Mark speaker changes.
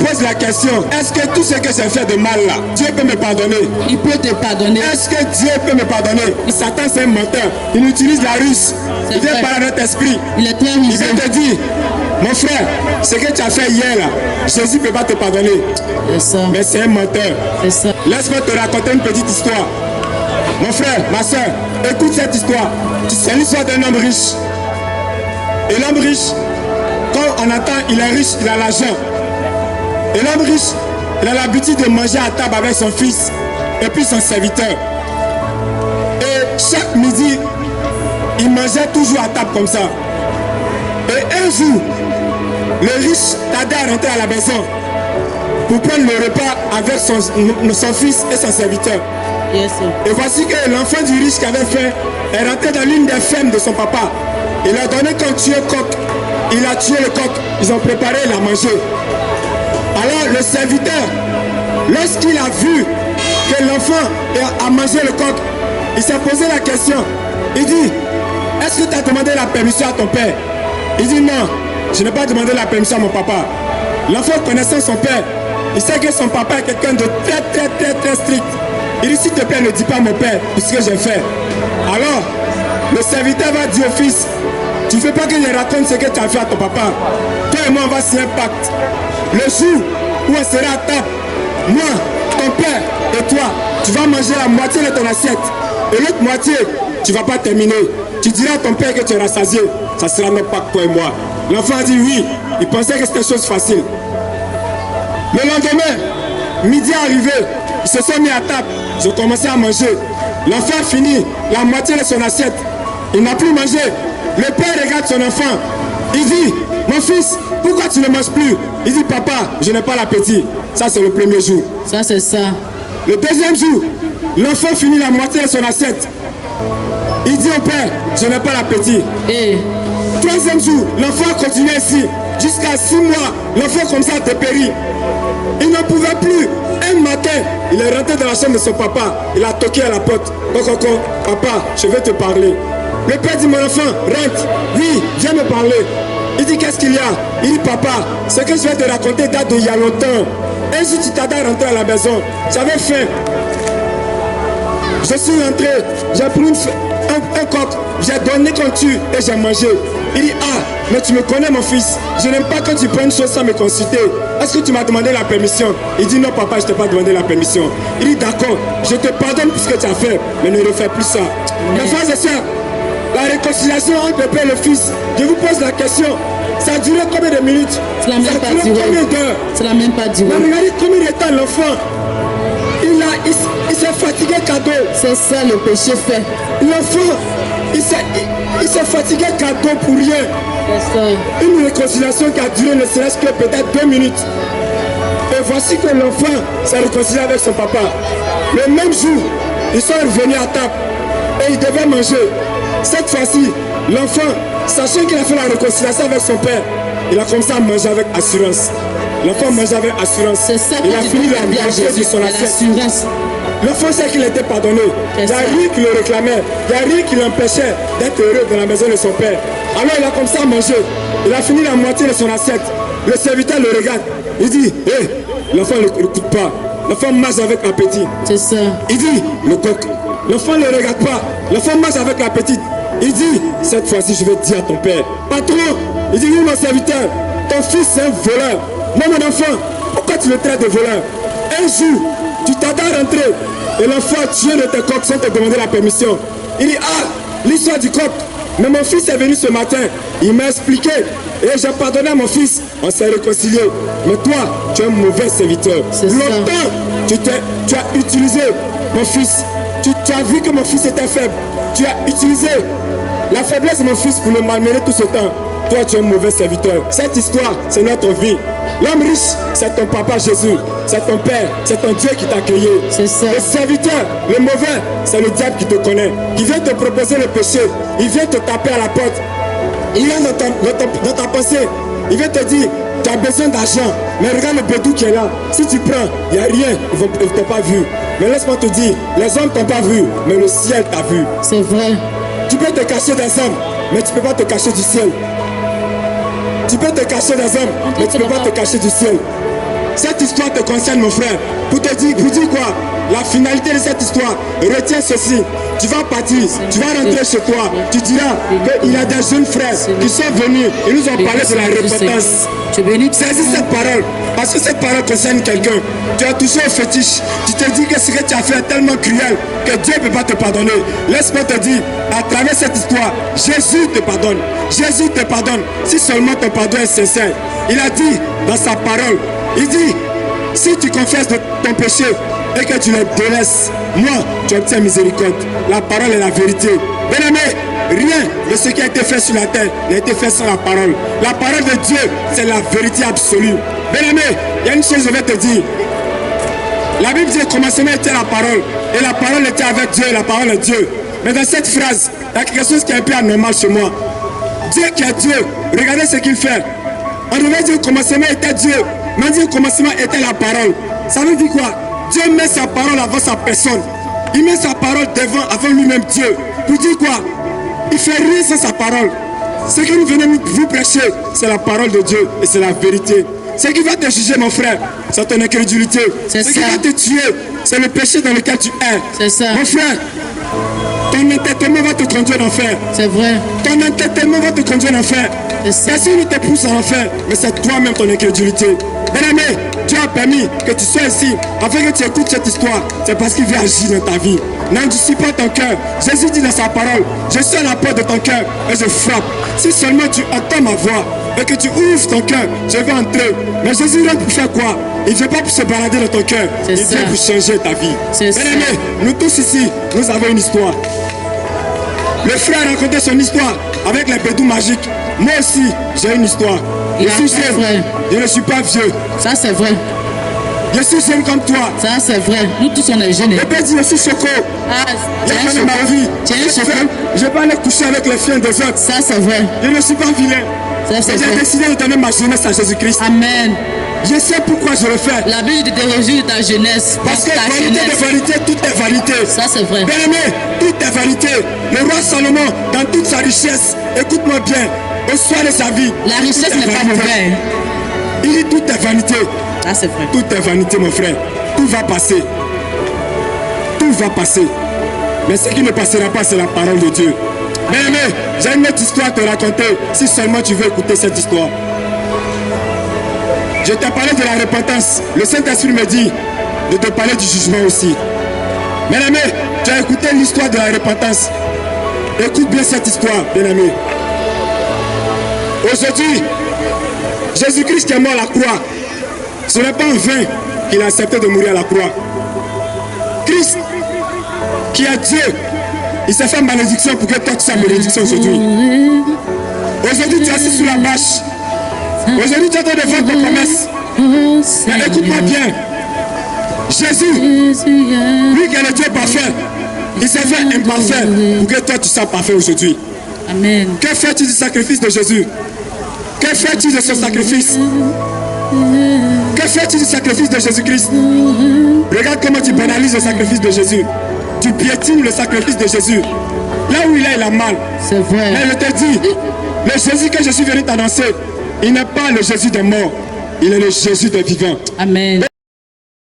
Speaker 1: pose la question, est-ce que tout ce que j'ai fait de mal là, Dieu peut me pardonner?
Speaker 2: Il peut te pardonner.
Speaker 1: Est-ce que Dieu peut me pardonner? Satan c'est un menteur. Il utilise la ruse. Il vient par notre esprit.
Speaker 2: Il est très
Speaker 1: Il
Speaker 2: rusé.
Speaker 1: vient te dire, mon frère, ce que tu as fait hier là, Jésus ne peut pas te pardonner.
Speaker 2: C'est ça.
Speaker 1: Mais c'est un menteur.
Speaker 2: C'est ça.
Speaker 1: Laisse-moi te raconter une petite histoire. Mon frère, ma soeur, écoute cette histoire. C'est l'histoire d'un homme riche. Et l'homme riche, quand on entend il est riche, il a l'argent. Et l'homme riche, il a l'habitude de manger à table avec son fils et puis son serviteur. Et chaque midi, il mangeait toujours à table comme ça. Et un jour, le riche tardait à rentrer à la maison pour prendre le repas avec son fils et son serviteur.
Speaker 2: Yes, sir.
Speaker 1: Et voici que l'enfant du riche qui avait faim est rentré dans l'une des fermes de son papa. Il a donné comme tuer coq. Il a tué le coq. Ils ont préparé, il a mangé. Alors le serviteur, lorsqu'il a vu que l'enfant a mangé le coq, il s'est posé la question. Il dit, est-ce que tu as demandé la permission à ton père? Il dit non, je n'ai pas demandé la permission à mon papa. L'enfant connaissant son père, il sait que son papa est quelqu'un de très strict. Il dit, s'il te plaît, ne dis pas à mon père ce que j'ai fait. Alors, le serviteur va dire au fils, tu ne veux pas que je raconte ce que tu as fait à ton papa. Toi et moi, on va signer un pacte. Le jour où on sera à table, moi, ton père et toi, tu vas manger la moitié de ton assiette. Et l'autre moitié, tu ne vas pas terminer. Tu diras à ton père que tu es rassasié. Ça sera notre pacte, toi et moi. L'enfant a dit oui. Il pensait que c'était une chose facile. Le lendemain, midi est arrivé. Ils se sont mis à table. Ils ont commencé à manger. L'enfant a fini la moitié de son assiette. Il n'a plus mangé. Le père regarde son enfant. Il dit, mon fils, pourquoi tu ne manges plus? Il dit, papa, je n'ai pas l'appétit. Ça, c'est le premier jour.
Speaker 2: Ça, c'est ça.
Speaker 1: Le deuxième jour, l'enfant finit la moitié de son assiette. Il dit au père, je n'ai pas l'appétit.
Speaker 2: Et
Speaker 1: Troisième jour, l'enfant continue ainsi. Jusqu'à 6 mois, l'enfant comme ça dépérit. Il ne pouvait plus. Un matin, il est rentré dans la chambre de son papa. Il a toqué à la porte. Coco, papa, je vais te parler. Le père dit, mon enfant, rentre. Oui, viens me parler. Il dit, qu'est-ce qu'il y a? Il dit, papa, ce que je vais te raconter date d'il y a longtemps. Un jour, tu t'as rentré à la maison. J'avais faim. Je suis rentré, j'ai pris un coq, j'ai donné comme tu et j'ai mangé. Il dit, ah, mais tu me connais mon fils, je n'aime pas quand tu prends une chose sans me consulter. Est-ce que tu m'as demandé la permission? Il dit, non papa, je ne t'ai pas demandé la permission. Il dit, d'accord, je te pardonne pour ce que tu as fait, mais ne refais plus ça. Mes frères et sœurs, la réconciliation entre le père et le fils, je vous pose la question, ça a duré combien de minutes?
Speaker 2: ça n'a même pas duré.
Speaker 1: Combien d'heures?
Speaker 2: Ça n'a même pas duré.
Speaker 1: Mais regardez combien de temps l'enfant, il s'est fatigué cadeau.
Speaker 2: C'est ça le péché fait.
Speaker 1: L'enfant, il s'est fatigué cadeau pour rien.
Speaker 2: C'est ça.
Speaker 1: Une réconciliation qui a duré ne serait-ce que peut-être 2 minutes. Et voici que l'enfant s'est réconcilié avec son papa. Le même jour, ils sont revenus à table et ils devaient manger. Cette fois-ci, l'enfant, sachant qu'il a fait la réconciliation avec son père, il a commencé à manger avec assurance. L'enfant mangeait avec assurance.
Speaker 2: C'est ça que
Speaker 1: il a
Speaker 2: tu
Speaker 1: fini
Speaker 2: dois
Speaker 1: la
Speaker 2: dire à
Speaker 1: manger de
Speaker 2: Jésus,
Speaker 1: son assiette.
Speaker 2: l'assurance.
Speaker 1: L'enfant sait qu'il était pardonné. Il n'y a rien qui le réclamait. Il n'y a rien qui l'empêchait d'être heureux dans la maison de son père. Alors il a commencé à manger. Il a fini la moitié de son assiette. Le serviteur le regarde. Il dit, hé, l'enfant ne l'écoute pas. L'enfant mange avec appétit.
Speaker 2: C'est ça.
Speaker 1: Il dit, le coq. L'enfant ne le regarde pas. L'enfant mange avec appétit. Il dit, cette fois-ci, je vais dire à ton père, patron, il dit, oui, mon serviteur, ton fils c'est un voleur. Non, mon enfant, pourquoi tu le traites de voleur? Un jour, tu t'attends à rentrer et l'enfant a tué de tes coqs sans te demander la permission. Il dit, ah, l'histoire du coq. Mais mon fils est venu ce matin, il m'a expliqué et j'ai pardonné à mon fils, on s'est réconcilié. Mais toi, tu es un mauvais serviteur. Longtemps, tu as utilisé mon fils. Tu as vu que mon fils était faible. Tu as utilisé la faiblesse de mon fils pour le malmener tout ce temps. Toi, tu es un mauvais serviteur. Cette histoire, c'est notre vie. L'homme riche, c'est ton papa Jésus. C'est ton père, c'est ton Dieu qui t'a créé.
Speaker 2: C'est ça.
Speaker 1: Le serviteur, le mauvais, c'est le diable qui te connaît. Qui vient te proposer le péché. Il vient te taper à la porte. Il vient dans ta pensée. Il vient te dire, tu as besoin d'argent. Mais regarde le bédou qui est là. Si tu prends, il n'y a rien. Ils ne t'ont pas vu. Mais laisse-moi te dire, les hommes ne t'ont pas vu, mais le ciel t'a vu.
Speaker 2: C'est vrai.
Speaker 1: Tu peux te cacher des hommes, mais tu ne peux pas te cacher du ciel. Tu peux te cacher des hommes, mais tu ne peux pas te cacher du ciel. Cette histoire te concerne, mon frère. Pour dire quoi? La finalité de cette histoire, retiens ceci. Tu vas partir, tu vas rentrer chez toi. Tu diras qu'il y a des jeunes frères qui sont venus et nous ont parlé de la repentance. Saisis cette parole, parce que cette parole concerne quelqu'un. Tu as touché au fétiche. Tu te dis que ce que tu as fait est tellement cruel que Dieu ne peut pas te pardonner. Laisse-moi te dire, à travers cette histoire, Jésus te pardonne. Jésus te pardonne si seulement ton pardon est sincère. Il a dit dans sa parole, il dit, si tu confesses de ton péché et que tu le délaisses, moi, tu obtiens miséricorde. La parole est la vérité. Bien-aimé, rien de ce qui a été fait sur la terre n'a été fait sans la parole. La parole de Dieu, c'est la vérité absolue. Bien-aimé, il y a une chose que je vais te dire. La Bible dit au commencement était la parole. Et la parole était avec Dieu et la parole est Dieu. Mais dans cette phrase, il y a quelque chose qui est un peu anormal chez moi. Dieu qui est Dieu, regardez ce qu'il fait. On devait dire au commencement était Dieu. Mais on dit au commencement était la parole. Ça veut dire quoi? Dieu met sa parole avant sa personne. Il met sa parole devant, avant lui-même Dieu. Pour dire quoi? Il fait rien sans sa parole. Ce que nous venons vous prêcher, c'est la parole de Dieu et c'est la vérité. Ce qui va te juger, mon frère, c'est ton incrédulité. Ce qui va te tuer, c'est le péché dans lequel tu es.
Speaker 2: C'est ça.
Speaker 1: Mon frère, ton entêtement va te conduire en enfer.
Speaker 2: C'est vrai.
Speaker 1: Ton entêtement va te conduire en enfer. Personne ne te pousse en enfer, mais c'est toi-même ton incrédulité. Bien-aimé, Dieu a permis que tu sois ici, afin que tu écoutes cette histoire. C'est parce qu'il veut agir dans ta vie. N'endurcis pas ton cœur. Jésus dit dans sa parole, je suis à la porte de ton cœur et je frappe. Si seulement tu entends ma voix et que tu ouvres ton cœur, je vais entrer. Mais Jésus rentre pour faire quoi? Il ne vient pas pour se balader dans ton cœur. Il vient pour changer ta vie. Bien-aimé, nous tous ici, nous avons une histoire. Le frère a raconté son histoire avec les bédous magiques. Moi aussi, j'ai une histoire. Je suis jeune. Je ne suis pas vieux.
Speaker 2: Ça, c'est vrai.
Speaker 1: Je suis jeune comme toi.
Speaker 2: Ça, c'est vrai. Nous tous, on est jeunes.
Speaker 1: Je peux dire, je suis choco.
Speaker 2: Ah,
Speaker 1: j'ai fait ma vie. Je vais pas aller coucher avec les filles des autres.
Speaker 2: Ça, c'est vrai.
Speaker 1: Je ne suis pas vilain.
Speaker 2: J'ai
Speaker 1: décidé de donner ma jeunesse à Jésus-Christ.
Speaker 2: Amen.
Speaker 1: Je sais pourquoi je le fais.
Speaker 2: La Bible dit de réjouir ta jeunesse.
Speaker 1: Parce que vanité de vanité, tout est vanité.
Speaker 2: Ça, c'est vrai.
Speaker 1: Bien aimé, tout est vanité. Le roi Salomon, dans toute sa richesse, écoute-moi bien, au soir de sa vie.
Speaker 2: La richesse n'est pas mauvaise.
Speaker 1: Il dit tout est vanité.
Speaker 2: Ça, c'est vrai.
Speaker 1: Tout est vanité, mon frère. Tout va passer. Tout va passer. Mais ce qui ne passera pas, c'est la parole de Dieu. Bien aimé, j'ai une autre histoire à te raconter, si seulement tu veux écouter cette histoire. Je t'ai parlé de la repentance. Le Saint-Esprit me dit de te parler du jugement aussi. Bien aimé, tu as écouté l'histoire de la repentance. Écoute bien cette histoire, bien aimé. Aujourd'hui, Jésus-Christ qui est mort à la croix, ce n'est pas en vain qu'il a accepté de mourir à la croix. Christ, qui est Dieu, il s'est fait malédiction pour que toi tu sois malédiction aujourd'hui. Aujourd'hui, tu es assis sous la bâche. Aujourd'hui, tu es en train de faire tes promesses. Mais écoute-moi bien. Jésus, lui qui est le Dieu parfait, il s'est fait imparfait pour que toi tu sois parfait aujourd'hui.
Speaker 2: Amen.
Speaker 1: Que fais-tu du sacrifice de Jésus? Que fais-tu de ce sacrifice? Que fais-tu du sacrifice de Jésus-Christ? Regarde comment tu banalises le sacrifice de Jésus. Tu piétines le sacrifice de Jésus. Là où il est, il a mal.
Speaker 2: C'est vrai.
Speaker 1: Mais je te dis, le Jésus que je suis venu t'annoncer, il n'est pas le Jésus des morts, il est le Jésus des vivants.
Speaker 2: Amen.